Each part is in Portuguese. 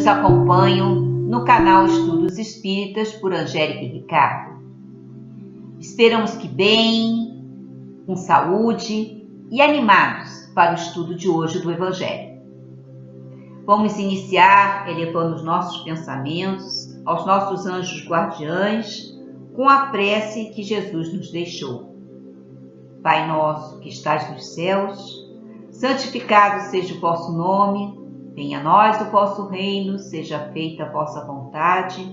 nos acompanham no canal Estudos Espíritas por Angélica e Ricardo. Esperamos que bem, com saúde e animados para o estudo de hoje do Evangelho. Vamos iniciar elevando os nossos pensamentos aos nossos anjos guardiães com a prece que Jesus nos deixou. Pai nosso que estás nos céus, santificado seja o vosso nome, venha a nós o vosso reino, seja feita a vossa vontade,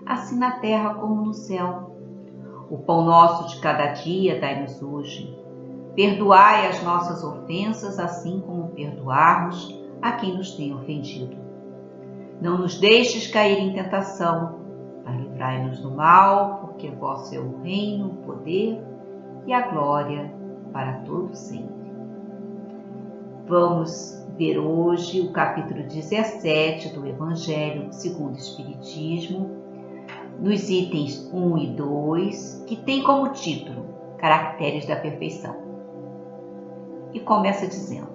assim na terra como no céu. O pão nosso de cada dia dai-nos hoje. Perdoai as nossas ofensas, assim como perdoarmos a quem nos tem ofendido. Não nos deixes cair em tentação, mas livrai-nos do mal, porque vosso é o reino, o poder e a glória para todo sempre. Vamos ver hoje o capítulo 17 do Evangelho segundo o Espiritismo, nos itens 1 e 2, que tem como título Caracteres da Perfeição. E começa dizendo: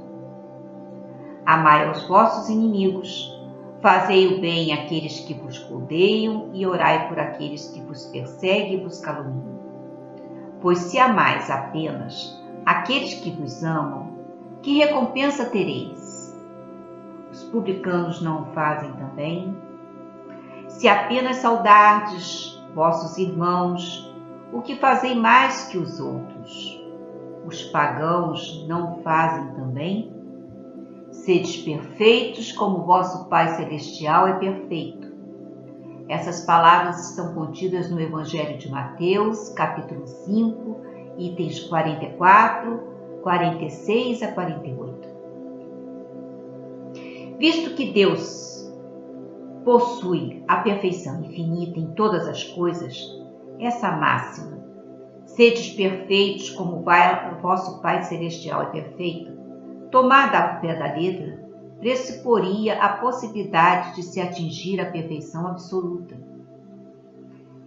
Amai aos vossos inimigos, fazei o bem àqueles que vos odeiam e orai por aqueles que vos perseguem e vos caluniam. Pois se amais apenas aqueles que vos amam, que recompensa tereis? Os publicanos não o fazem também? Se apenas saudardes vossos irmãos, o que fazei mais que os outros? Os pagãos não o fazem também? Sedes perfeitos como vosso Pai Celestial é perfeito. Essas palavras estão contidas no Evangelho de Mateus, capítulo 5, itens 44, 46 a 48. Visto que Deus possui a perfeição infinita em todas as coisas, essa máxima, sedes perfeitos como vosso Pai Celestial é perfeito, tomada ao pé da letra, pressuporia a possibilidade de se atingir a perfeição absoluta.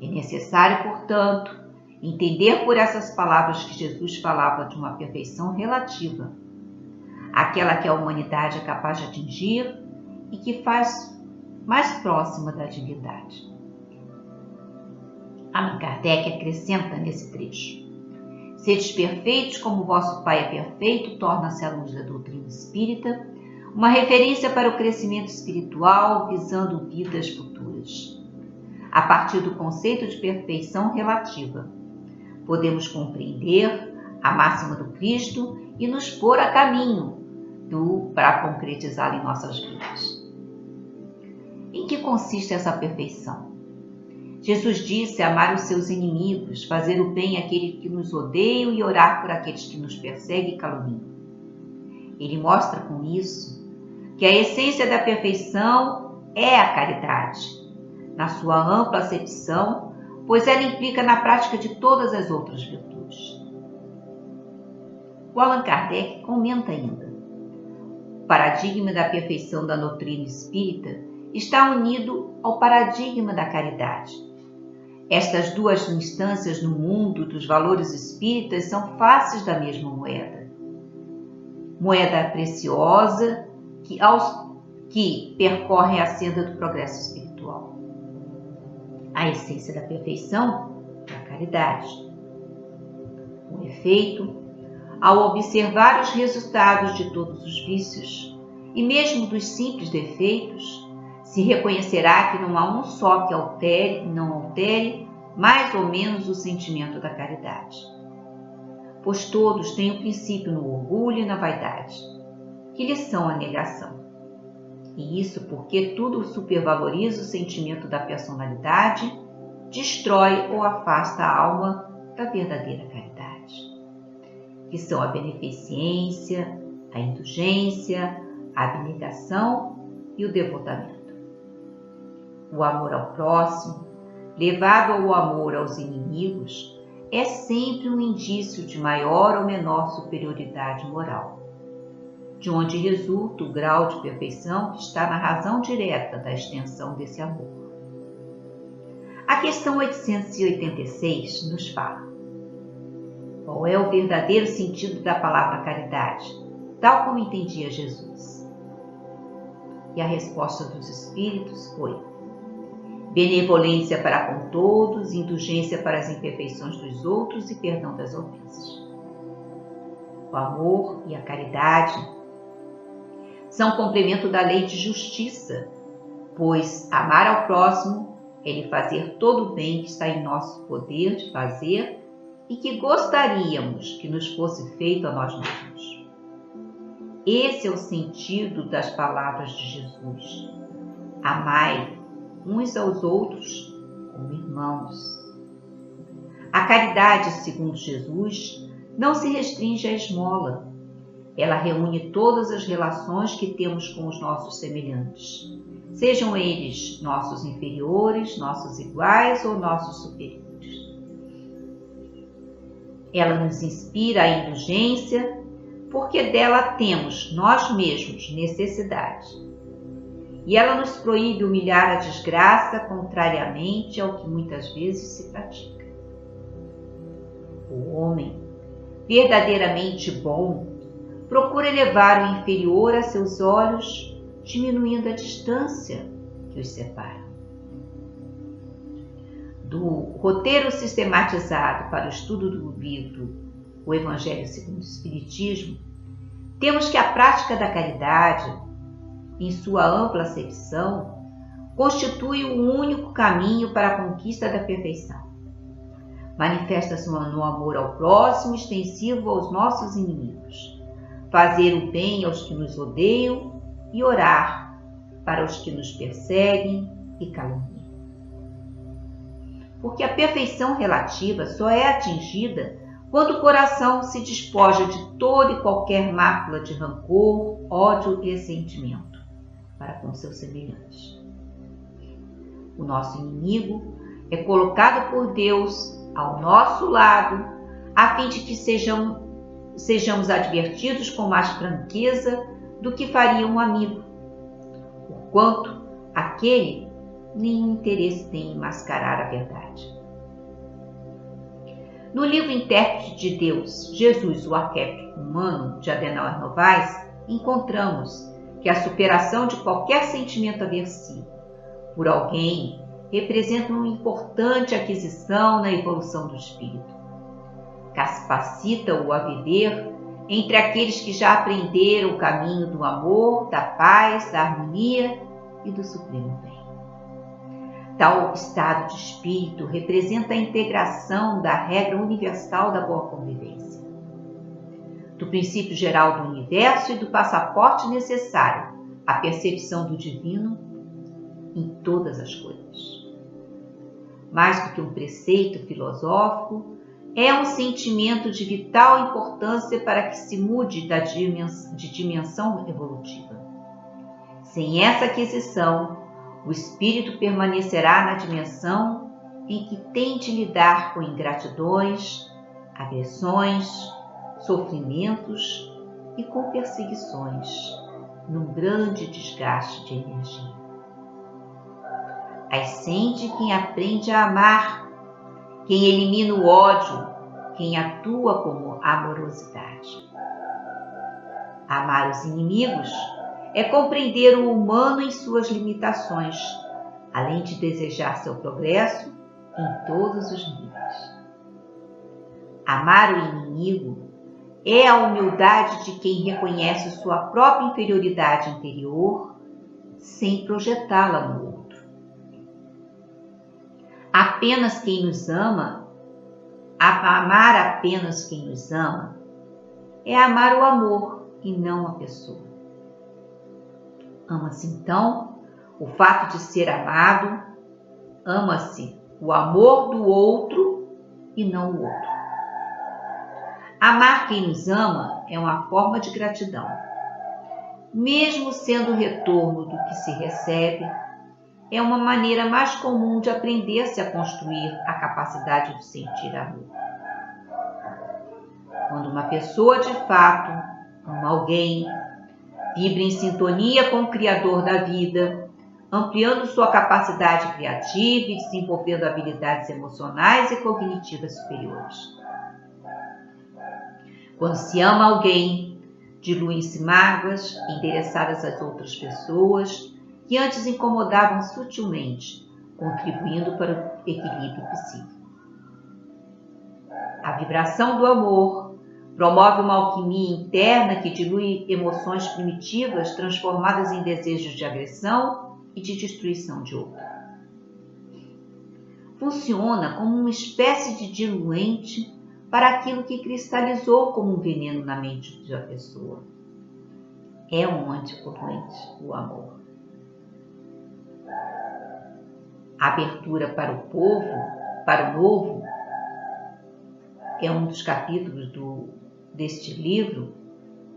É necessário, portanto, entender por essas palavras que Jesus falava de uma perfeição relativa, aquela que a humanidade é capaz de atingir e que faz mais próxima da divindade. Allan Kardec acrescenta nesse trecho: Sedes perfeitos como vosso Pai é perfeito, torna-se à luz da doutrina espírita, uma referência para o crescimento espiritual visando vidas futuras. A partir do conceito de perfeição relativa, podemos compreender a máxima do Cristo e nos pôr a caminho para concretizá-la em nossas vidas. Em que consiste essa perfeição? Jesus disse amar os seus inimigos, fazer o bem àqueles que nos odeiam e orar por aqueles que nos perseguem e caluniam. Ele mostra com isso que a essência da perfeição é a caridade, na sua ampla acepção, pois ela implica na prática de todas as outras virtudes. O Allan Kardec comenta ainda: o paradigma da perfeição da doutrina espírita está unido ao paradigma da caridade. Estas duas instâncias no mundo dos valores espíritas são faces da mesma moeda. Moeda preciosa que percorre a senda do progresso espiritual. A essência da perfeição é a caridade. Com efeito, ao observar os resultados de todos os vícios, e mesmo dos simples defeitos, se reconhecerá que não há um só que altere e não altere mais ou menos o sentimento da caridade. Pois todos têm um princípio no orgulho e na vaidade, que lhes são a negação. E isso porque tudo supervaloriza o sentimento da personalidade, destrói ou afasta a alma da verdadeira caridade, que são a beneficência, a indulgência, a abnegação e o devotamento. O amor ao próximo, levado ao amor aos inimigos, é sempre um indício de maior ou menor superioridade moral, de onde resulta o grau de perfeição que está na razão direta da extensão desse amor. A questão 886 nos fala: qual é o verdadeiro sentido da palavra caridade, tal como entendia Jesus? E a resposta dos espíritos foi: benevolência para com todos, indulgência para as imperfeições dos outros e perdão das ofensas. O amor e a caridade são complemento da lei de justiça, pois amar ao próximo é lhe fazer todo o bem que está em nosso poder de fazer e que gostaríamos que nos fosse feito a nós mesmos. Esse é o sentido das palavras de Jesus. Amai uns aos outros como irmãos. A caridade, segundo Jesus, não se restringe à esmola. Ela reúne todas as relações que temos com os nossos semelhantes, sejam eles nossos inferiores, nossos iguais ou nossos superiores. Ela nos inspira a indulgência, porque dela temos nós mesmos necessidade. E ela nos proíbe humilhar a desgraça, contrariamente ao que muitas vezes se pratica. O homem, verdadeiramente bom, procura elevar o inferior a seus olhos, diminuindo a distância que os separa. Do roteiro sistematizado para o estudo do livro O Evangelho segundo o Espiritismo, temos que a prática da caridade, em sua ampla acepção, constitui o único caminho para a conquista da perfeição. Manifesta-se no amor ao próximo, extensivo aos nossos inimigos, fazer o bem aos que nos odeiam e orar para os que nos perseguem e caluniam. Porque a perfeição relativa só é atingida quando o coração se despoja de toda e qualquer mácula de rancor, ódio e ressentimento para com seus semelhantes. O nosso inimigo é colocado por Deus ao nosso lado, a fim de que sejamos advertidos com mais franqueza do que faria um amigo, porquanto aquele nenhum interesse tem em mascarar a verdade. No livro Intérprete de Deus, Jesus, o arquétipo humano, de Adenauer Novaes, encontramos que a superação de qualquer sentimento aversivo por alguém representa uma importante aquisição na evolução do espírito. Capacita-o a viver entre aqueles que já aprenderam o caminho do amor, da paz, da harmonia e do supremo bem. Tal estado de espírito representa a integração da regra universal da boa convivência, do princípio geral do universo e do passaporte necessário à percepção do divino em todas as coisas. Mais do que um preceito filosófico, é um sentimento de vital importância para que se mude de dimensão evolutiva. Sem essa aquisição, o espírito permanecerá na dimensão em que tem de lidar com ingratidões, agressões, sofrimentos e com perseguições, num grande desgaste de energia. Ascende quem aprende a amar, quem elimina o ódio, quem atua como amorosidade. Amar os inimigos é compreender o humano em suas limitações, além de desejar seu progresso em todos os níveis. Amar o inimigo é a humildade de quem reconhece sua própria inferioridade interior sem projetá-la no outro. Apenas quem nos ama, amar apenas quem nos ama, é amar o amor e não a pessoa. Ama-se então o fato de ser amado, ama-se o amor do outro e não o outro. Amar quem nos ama é uma forma de gratidão. Mesmo sendo o retorno do que se recebe, é uma maneira mais comum de aprender-se a construir a capacidade de sentir amor. Quando uma pessoa de fato ama alguém, vibra em sintonia com o Criador da vida, ampliando sua capacidade criativa e desenvolvendo habilidades emocionais e cognitivas superiores. Quando se ama alguém, Diluem-se mágoas endereçadas às outras pessoas que antes incomodavam sutilmente, contribuindo para o equilíbrio psíquico. A vibração do amor promove uma alquimia interna que dilui emoções primitivas transformadas em desejos de agressão e de destruição de outro. Funciona como uma espécie de diluente para aquilo que cristalizou como um veneno na mente da pessoa. É um antipoluente, o amor. A abertura para o povo, para o novo, é um dos capítulos deste livro,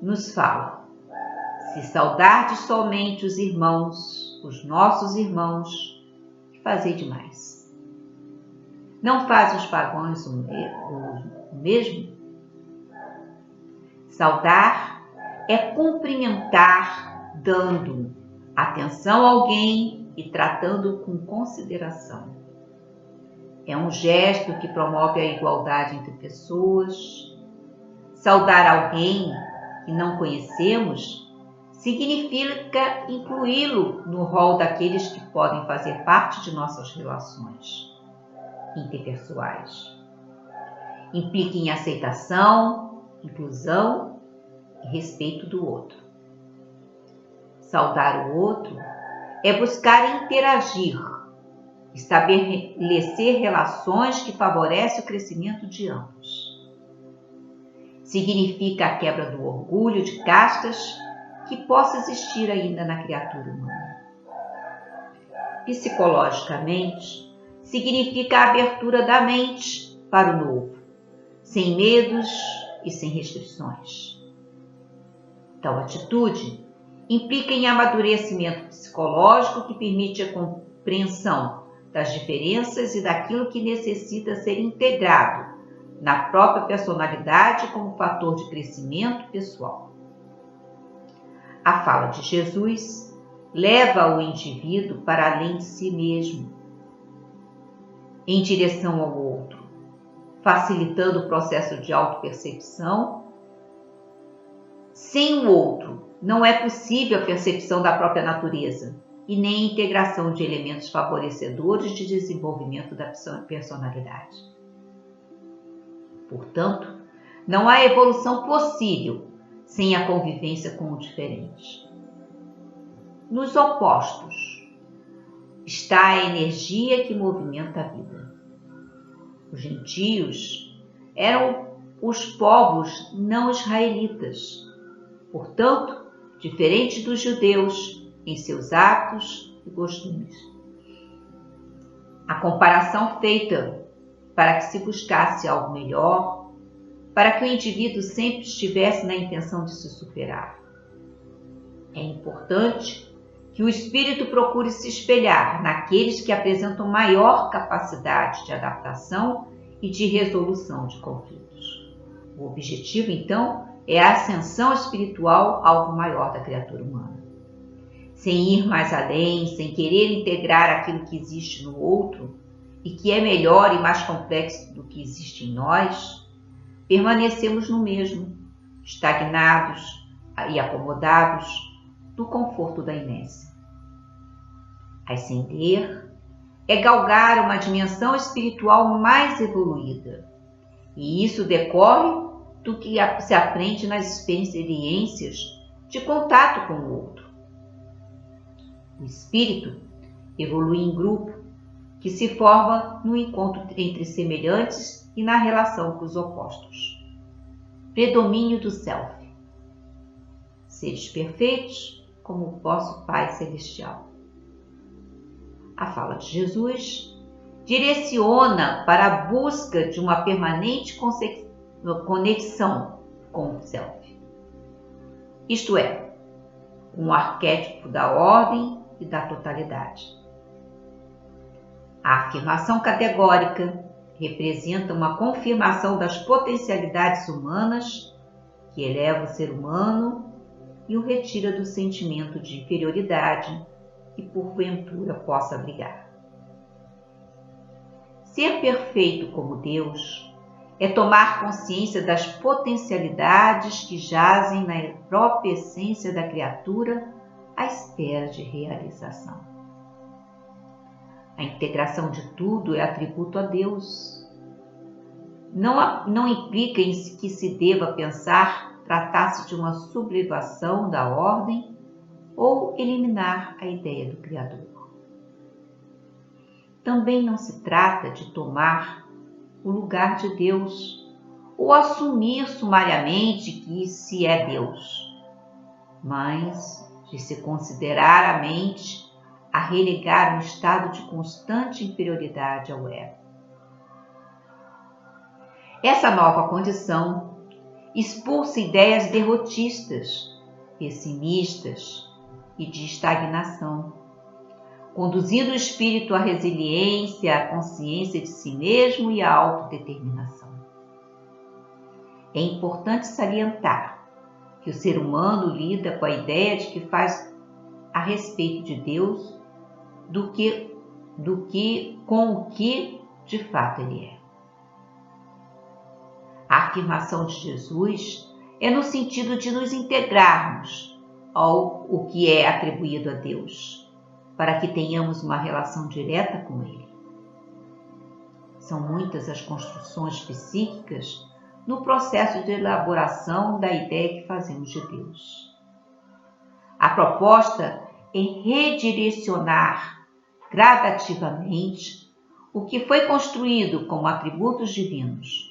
nos fala: se saudardes somente os irmãos, os nossos irmãos, que fazei demais. Não faz os pagãos o mesmo? Saudar é cumprimentar, dando atenção a alguém e tratando com consideração. É um gesto que promove a igualdade entre pessoas. Saudar alguém que não conhecemos significa incluí-lo no rol daqueles que podem fazer parte de nossas relações interpessoais. Implica em aceitação, inclusão e respeito do outro. Saudar o outro é buscar interagir, estabelecer relações que favorecem o crescimento de ambos. Significa a quebra do orgulho de castas que possa existir ainda na criatura humana. Psicologicamente, significa a abertura da mente para o novo, sem medos e sem restrições. Tal atitude implica em amadurecimento psicológico que permite a compreensão das diferenças e daquilo que necessita ser integrado na própria personalidade como fator de crescimento pessoal. A fala de Jesus leva o indivíduo para além de si mesmo, em direção ao outro, facilitando o processo de autopercepção. Sem o outro, não é possível a percepção da própria natureza e nem a integração de elementos favorecedores de desenvolvimento da personalidade. Portanto, não há evolução possível sem a convivência com o diferente. Nos opostos está a energia que movimenta a vida. Os gentios eram os povos não israelitas, portanto, diferentes dos judeus em seus hábitos e costumes. A comparação feita para que se buscasse algo melhor, para que o indivíduo sempre estivesse na intenção de se superar. É importante que o espírito procure se espelhar naqueles que apresentam maior capacidade de adaptação e de resolução de conflitos. O objetivo, então, é a ascensão espiritual a algo maior da criatura humana. Sem ir mais além, sem querer integrar aquilo que existe no outro e que é melhor e mais complexo do que existe em nós, permanecemos no mesmo, estagnados e acomodados no conforto da inércia. Ascender é galgar uma dimensão espiritual mais evoluída, e isso decorre do que se aprende nas experiências de contato com o outro. O espírito evolui em grupo, que se forma no encontro entre semelhantes e na relação com os opostos. Predomínio do self. Sedes perfeitos como o vosso Pai Celestial. A fala de Jesus direciona para a busca de uma permanente conexão com o self. Isto é, um arquétipo da ordem e da totalidade. A afirmação categórica representa uma confirmação das potencialidades humanas que eleva o ser humano e o retira do sentimento de inferioridade que porventura possa abrigar. Ser perfeito como Deus é tomar consciência das potencialidades que jazem na própria essência da criatura à espera de realização. A integração de tudo é atributo a Deus. Não implica em que se deva pensar tratar-se de uma sublevação da ordem ou eliminar a ideia do Criador. Também não se trata de tomar o lugar de Deus ou assumir sumariamente que se é Deus, mas de se considerar a mente a relegar um estado de constante inferioridade ao ego. Essa nova condição expulsa ideias derrotistas, pessimistas e de estagnação, conduzindo o espírito à resiliência, à consciência de si mesmo e à autodeterminação. É importante salientar que o ser humano lida com a ideia de que faz a respeito de Deus do que com o que de fato ele é. A afirmação de Jesus é no sentido de nos integrarmos ao que é atribuído a Deus, para que tenhamos uma relação direta com Ele. São muitas as construções psíquicas no processo de elaboração da ideia que fazemos de Deus. A proposta é redirecionar gradativamente o que foi construído como atributos divinos,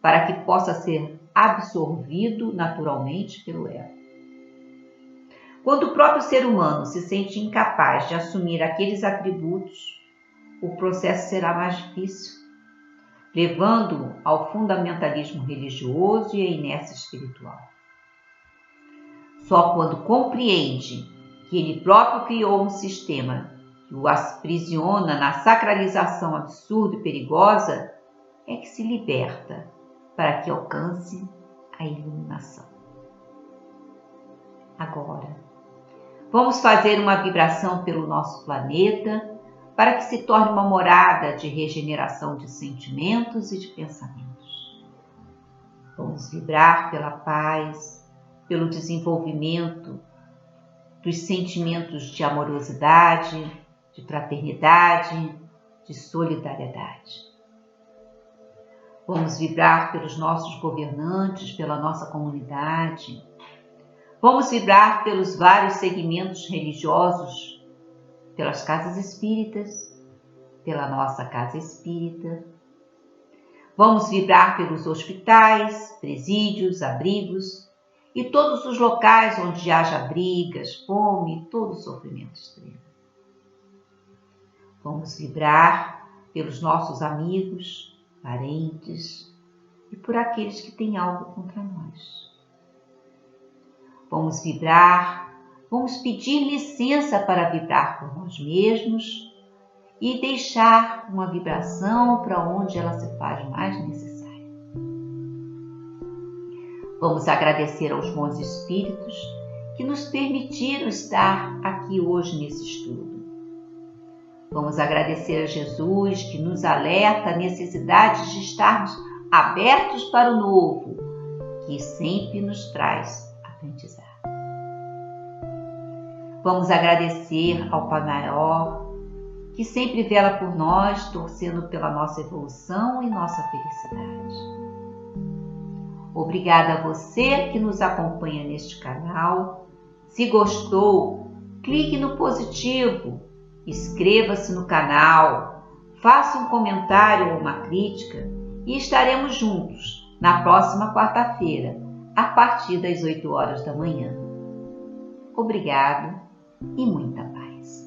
para que possa ser absorvido naturalmente pelo ego. Quando o próprio ser humano se sente incapaz de assumir aqueles atributos, o processo será mais difícil, levando-o ao fundamentalismo religioso e à inércia espiritual. Só quando compreende que ele próprio criou um sistema que o aprisiona na sacralização absurda e perigosa, é que se liberta para que alcance a iluminação. Agora, vamos fazer uma vibração pelo nosso planeta para que se torne uma morada de regeneração de sentimentos e de pensamentos. Vamos vibrar pela paz, pelo desenvolvimento dos sentimentos de amorosidade, de fraternidade, de solidariedade. Vamos vibrar pelos nossos governantes, pela nossa comunidade. Vamos vibrar pelos vários segmentos religiosos, pelas casas espíritas, pela nossa casa espírita. Vamos vibrar pelos hospitais, presídios, abrigos e todos os locais onde haja brigas, fome e todo sofrimento extremo. Vamos vibrar pelos nossos amigos, parentes e por aqueles que têm algo contra nós. Vamos vibrar, vamos pedir licença para vibrar por nós mesmos e deixar uma vibração para onde ela se faz mais necessária. Vamos agradecer aos bons espíritos que nos permitiram estar aqui hoje nesse estudo. Vamos agradecer a Jesus que nos alerta a necessidade de estarmos abertos para o novo, que sempre nos traz aprendizado. Vamos agradecer ao Pai Maior, que sempre vela por nós, torcendo pela nossa evolução e nossa felicidade. Obrigada a você que nos acompanha neste canal. Se gostou, clique no positivo, inscreva-se no canal, faça um comentário ou uma crítica e estaremos juntos na próxima quarta-feira, a partir das 8 horas da manhã. Obrigado e muita paz.